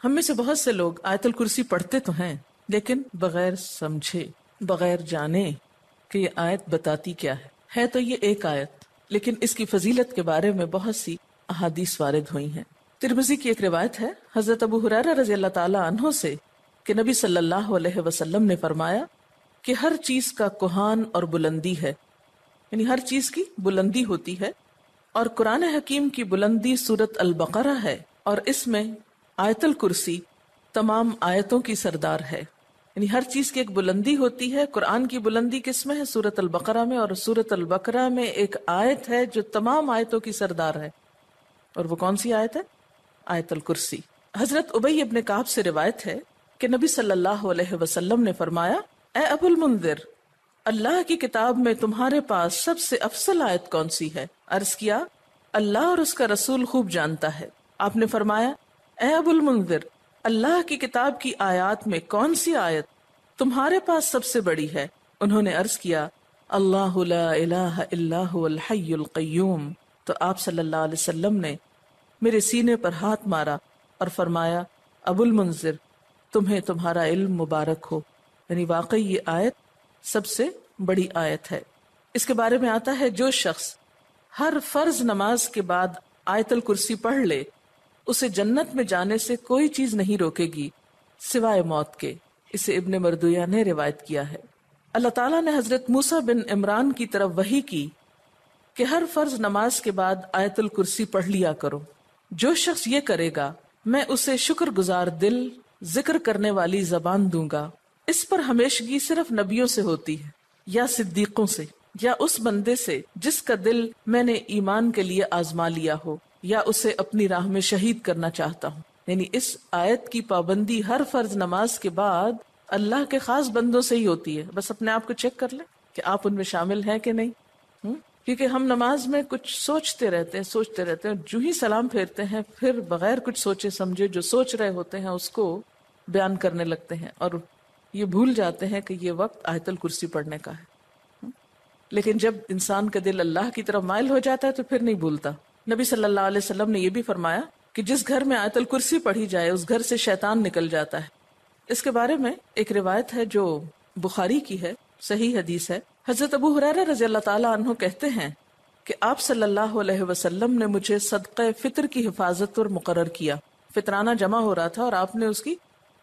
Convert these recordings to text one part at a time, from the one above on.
ہم میں سے بہت سے لوگ آیت الکرسی پڑھتے تو ہیں لیکن بغیر سمجھے، بغیر جانے کہ یہ آیت بتاتی کیا ہے تو یہ ایک آیت، لیکن اس کی فضیلت کے بارے میں بہت سی احادیث وارد ہوئی ہیں۔ ترمذی کی ایک روایت ہے حضرت ابو ہریرہ رضی اللہ تعالی عنہ سے کہ نبی صلی اللہ علیہ وسلم نے فرمایا کہ ہر چیز کا کوہان اور بلندی ہے، یعنی ہر چیز کی بلندی ہوتی ہے، اور قرآن حکیم کی بلندی سورۃ البقرہ ہے، اور اس میں آیت الکرسی تمام آیتوں کی سردار ہے۔ یعنی ہر چیز کی ایک بلندی ہوتی ہے۔ قرآن کی بلندی کس میں ہے؟ سورۃ البقرہ میں، اور سورۃ البقرہ میں ایک آیت ہے جو تمام آیتوں کی سردار ہے، اور وہ کون سی آیت ہے؟ آیت الکرسی۔ حضرت ابی ابن کعب سے روایت ہے کہ نبی صلی اللہ علیہ وسلم نے فرمایا، اے ابو المنذر، اللہ کی کتاب میں تمہارے پاس سب سے افضل آیت کون سی ہے؟ عرض کیا، اللہ اور اس کا رسول خوب جانتا ہے۔ آپ نے فرمایا، اے ابو المنذر، اللہ کی کتاب کی آیات میں کون سی آیت تمہارے پاس سب سے بڑی ہے؟ انہوں نے عرض کیا، اللہ لا الہ الا هو الحی القیوم۔ تو آپ صلی اللہ علیہ وسلم نے میرے سینے پر ہاتھ مارا اور فرمایا، ابو المنذر، تمہیں تمہارا علم مبارک ہو، یعنی واقعی یہ آیت سب سے بڑی آیت ہے۔ اس کے بارے میں آتا ہے، جو شخص ہر فرض نماز کے بعد آیت الکرسی پڑھ لے، اسے جنت میں جانے سے کوئی چیز نہیں روکے گی سوائے موت کے۔ اسے ابن مردویہ نے روایت کیا ہے۔ اللہ تعالیٰ نے حضرت موسیٰ بن عمران کی طرف وحی کی کہ ہر فرض نماز کے بعد آیت الکرسی پڑھ لیا کرو۔ جو شخص یہ کرے گا میں اسے شکر گزار دل، ذکر کرنے والی زبان دوں گا۔ اس پر ہمیشگی صرف نبیوں سے ہوتی ہے، یا صدیقوں سے، یا اس بندے سے جس کا دل میں نے ایمان کے لیے آزما لیا ہو، یا اسے اپنی راہ میں شہید کرنا چاہتا ہوں۔ یعنی اس آیت کی پابندی ہر فرض نماز کے بعد اللہ کے خاص بندوں سے ہی ہوتی ہے۔ بس اپنے آپ کو چیک کر لیں کہ آپ ان میں شامل ہیں کہ نہیں۔ کیونکہ ہم نماز میں کچھ سوچتے رہتے ہیں، جو ہی سلام پھیرتے ہیں پھر بغیر کچھ سوچے سمجھے جو سوچ رہے ہوتے ہیں اس کو بیان کرنے لگتے ہیں، اور یہ بھول جاتے ہیں کہ یہ وقت آیت الکرسی پڑھنے کا ہے۔ لیکن جب انسان کا دل اللہ کی طرف مائل ہو جاتا ہے تو پھر نہیں بھولتا۔ نبی صلی اللہ علیہ وسلم نے یہ بھی فرمایا کہ جس گھر میں آیت الکرسی پڑھی جائے اس گھر سے شیطان نکل جاتا ہے۔ اس کے بارے میں ایک روایت ہے جو بخاری کی ہے، صحیح حدیث ہے۔ حضرت ابو ہریرہ رضی اللہ تعالیٰ عنہ کہتے ہیں کہ آپ صلی اللہ علیہ وسلم نے مجھے صدقہ فطر کی حفاظت پر مقرر کیا۔ فطرانہ جمع ہو رہا تھا اور آپ نے اس کی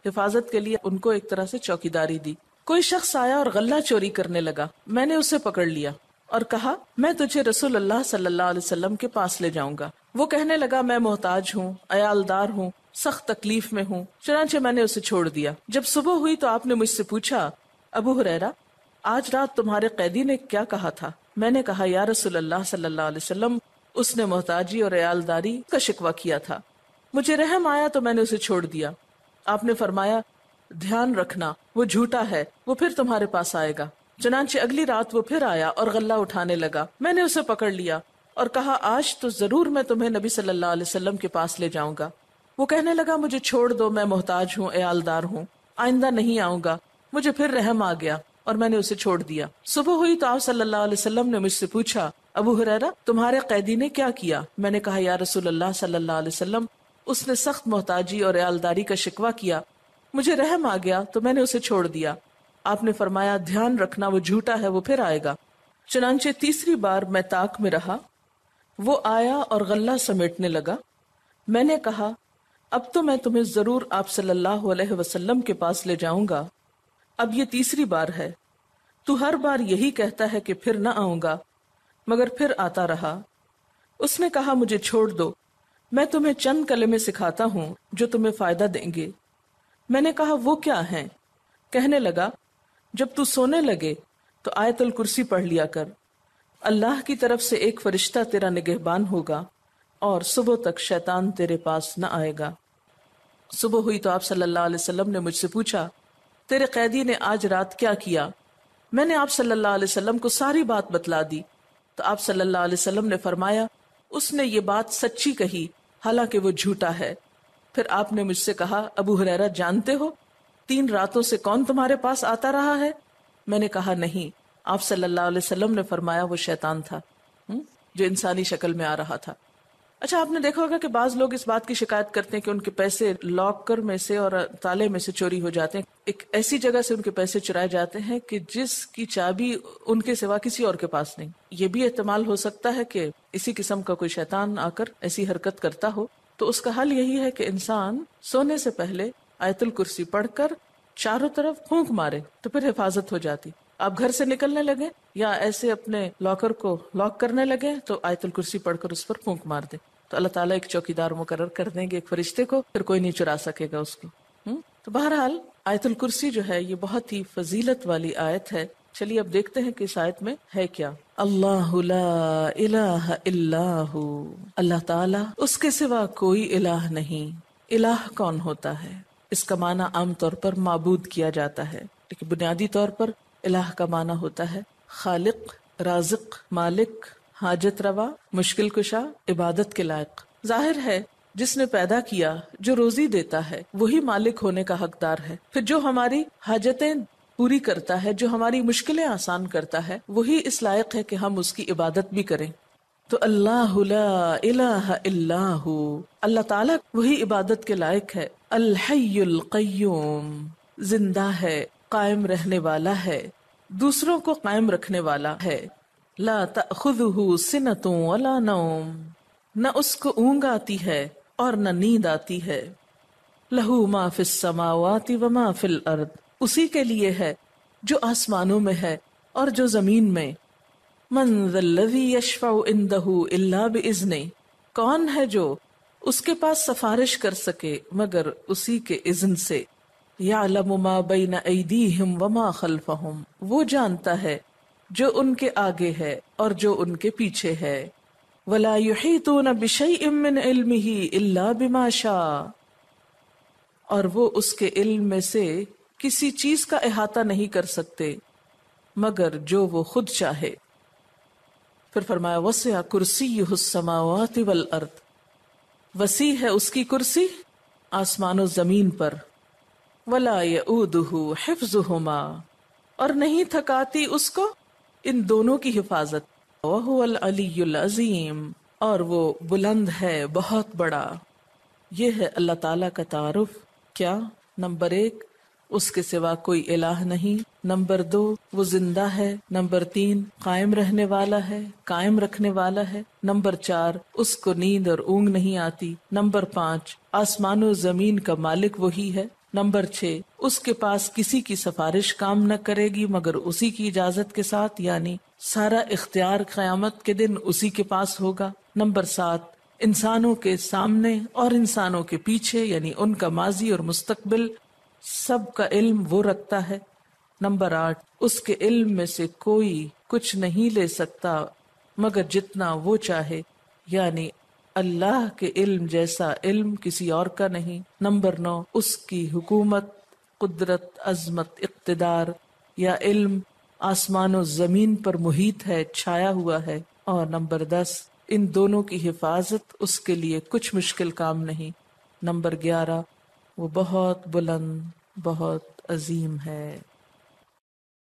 حفاظت کے لیے ان کو ایک طرح سے چوکیداری دی۔ کوئی شخص آیا اور غلہ چوری کرنے لگا، میں نے اسے پکڑ لیا اور کہا، میں تجھے رسول اللہ صلی اللہ علیہ وسلم کے پاس لے جاؤں گا۔ وہ کہنے لگا، میں محتاج ہوں، عیالدار ہوں، سخت تکلیف میں ہوں۔ چنانچہ میں نے اسے چھوڑ دیا۔ جب صبح ہوئی تو آپ نے مجھ سے پوچھا، ابو ہریرہ، آج رات تمہارے قیدی نے کیا کہا تھا؟ میں نے کہا، یا رسول اللہ صلی اللہ علیہ وسلم، اس نے محتاجی اور عیالداری کا شکوہ کیا تھا، مجھے رحم آیا تو میں نے اسے چھوڑ دیا۔ آپ نے فرمایا، دھیان رکھنا، وہ جھوٹا ہے، وہ پھر تمہارے پاس آئے گا۔ چنانچہ اگلی رات وہ پھر آیا اور غلہ اٹھانے لگا، میں نے اسے پکڑ لیا اور کہا، آج تو ضرور میں تمہیں نبی صلی اللہ علیہ وسلم کے پاس لے جاؤں گا۔ وہ کہنے لگا، مجھے چھوڑ دو، میں محتاج ہوں، عیالدار ہوں، آئندہ نہیں آؤں گا۔ مجھے پھر رحم آ گیا اور میں نے اسے چھوڑ دیا۔ صبح ہوئی تو آپ صلی اللہ علیہ وسلم نے مجھ سے پوچھا، ابو ہریرہ، تمہارے قیدی نے کیا کیا؟ میں نے کہا، یا رسول اللہ صلی اللہ علیہ وسلم، اس نے سخت محتاجی اور عیالداری کا شکوہ کیا، مجھے رحم آ گیا تو میں نے اسے چھوڑ دیا۔ آپ نے فرمایا، دھیان رکھنا، وہ جھوٹا ہے، وہ پھر آئے گا۔ چنانچہ تیسری بار میں طاق میں رہا، وہ آیا اور غلہ سمیٹنے لگا۔ میں نے کہا، اب تو میں تمہیں ضرور آپ صلی اللہ علیہ وسلم کے پاس لے جاؤں گا، اب یہ تیسری بار ہے، تو ہر بار یہی کہتا ہے کہ پھر نہ آؤں گا، مگر پھر آتا رہا۔ اس نے کہا، مجھے چھوڑ دو، میں تمہیں چند کلمے سکھاتا ہوں جو تمہیں فائدہ دیں گے۔ میں نے کہا، وہ کیا ہیں؟ کہنے لگا، جب تو سونے لگے تو آیت الکرسی پڑھ لیا کر، اللہ کی طرف سے ایک فرشتہ تیرا نگہبان ہوگا اور صبح تک شیطان تیرے پاس نہ آئے گا۔ صبح ہوئی تو آپ صلی اللہ علیہ وسلم نے مجھ سے پوچھا، تیرے قیدی نے آج رات کیا کیا؟ میں نے آپ صلی اللہ علیہ وسلم کو ساری بات بتلا دی تو آپ صلی اللہ علیہ وسلم نے فرمایا، اس نے یہ بات سچی کہی، حالانکہ وہ جھوٹا ہے۔ پھر آپ نے مجھ سے کہا، ابو ہریرہ، جانتے ہو 3 راتوں سے کون تمہارے پاس آتا رہا ہے؟ میں نے کہا، نہیں۔ آپ صلی اللہ علیہ وسلم نے فرمایا، وہ شیطان تھا جو انسانی شکل میں آ رہا تھا۔ اچھا، آپ نے دیکھا ہوگا کہ بعض لوگ اس بات کی شکایت کرتے ہیں کہ ان کے پیسے لاکر میں سے اور تالے میں سے چوری ہو جاتے ہیں. ایک ایسی جگہ سے ان کے پیسے چرائے جاتے ہیں کہ جس کی چابی ان کے سوا کسی اور کے پاس نہیں. یہ بھی احتمال ہو سکتا ہے کہ اسی قسم کا کوئی شیطان آ کر ایسی حرکت کرتا ہو. تو اس کا حل یہی ہے کہ انسان سونے سے پہلے آیت الکرسی پڑھ کر چاروں طرف پھونک مارے تو پھر حفاظت ہو جاتی. آپ گھر سے نکلنے لگے یا ایسے اپنے لاکر کو لاک کرنے لگے تو آیت الکرسی پڑھ کر اس پر پھونک مار دیں تو اللہ تعالیٰ ایک چوکیدار مقرر کر دیں گے، ایک فرشتے کو، پھر کوئی نہیں چرا سکے گا اس کو. تو بہرحال آیت الکرسی جو ہے یہ بہت ہی فضیلت والی آیت ہے. چلیے اب دیکھتے ہیں کہ اس آیت میں ہے کیا. اللہ لا الہ الا ہو، اللہ تعالیٰ اس کے سوا کوئی الہ نہیں. الہ کون ہوتا ہے؟ اس کا معنی عام طور پر معبود کیا جاتا ہے، لیکن بنیادی طور پر الہ کا معنی ہوتا ہے خالق، رازق، مالک، حاجت روا، مشکل کشا، عبادت کے لائق. ظاہر ہے جس نے پیدا کیا، جو روزی دیتا ہے، وہی مالک ہونے کا حقدار ہے. پھر جو ہماری حاجتیں پوری کرتا ہے، جو ہماری مشکلیں آسان کرتا ہے، وہی اس لائق ہے کہ ہم اس کی عبادت بھی کریں. تو اللہ لا الہ الا ہو، اللہ تعالیٰ وہی عبادت کے لائق ہے. الحی القیوم، زندہ ہے، قائم رہنے والا ہے، دوسروں کو قائم رکھنے والا ہے. لا تأخذہ سنۃ ولا نوم، نہ اس کو اونگ آتی ہے اور نہ نیند آتی ہے. لہ ما فی السماوات وما فی الارض، اسی کے لیے ہے جو آسمانوں میں ہے اور جو زمین میں. من ذا الذی یشفع عندہ الا باذنہ، کون ہے جو اس کے پاس سفارش کر سکے مگر اسی کے اذن سے. یعلم ما بین ایدیہم وما خلفہم، وہ جانتا ہے جو ان کے آگے ہے اور جو ان کے پیچھے ہے. ولا یحیطون بشیء من علمہ الا بما شاء، اور وہ اس کے علم میں سے کسی چیز کا احاطہ نہیں کر سکتے مگر جو وہ خود چاہے. پھر فرمایا وسع کرسیہ السماوات والارض، وسیع ہے اس کی کرسی آسمان و زمین پر. ولا یؤودہ حفظہما، اور نہیں تھکاتی اس کو ان دونوں کی حفاظت. وہو العلی العظیم، اور وہ بلند ہے، بہت بڑا. یہ ہے اللہ تعالیٰ کا تعارف. کیا؟ نمبر 1، اس کے سوا کوئی الہ نہیں. نمبر 2، وہ زندہ ہے. نمبر 3، قائم رہنے والا ہے، قائم رکھنے والا ہے. نمبر 4، اس کو نیند اور اونگ نہیں آتی. نمبر 5، آسمان و زمین کا مالک وہی ہے. نمبر 6، اس کے پاس کسی کی سفارش کام نہ کرے گی مگر اسی کی اجازت کے ساتھ، یعنی سارا اختیار قیامت کے دن اسی کے پاس ہوگا. نمبر 7، انسانوں کے سامنے اور انسانوں کے پیچھے، یعنی ان کا ماضی اور مستقبل سب کا علم وہ رکھتا ہے. نمبر 8، اس کے علم میں سے کوئی کچھ نہیں لے سکتا مگر جتنا وہ چاہے، یعنی اللہ کے علم جیسا علم کسی اور کا نہیں. نمبر 9، اس کی حکومت، قدرت، عظمت، اقتدار یا علم آسمان و زمین پر محیط ہے، چھایا ہوا ہے. اور نمبر 10، ان دونوں کی حفاظت اس کے لیے کچھ مشکل کام نہیں. نمبر 11، وہ بہت بلند، بہت عظیم ہے.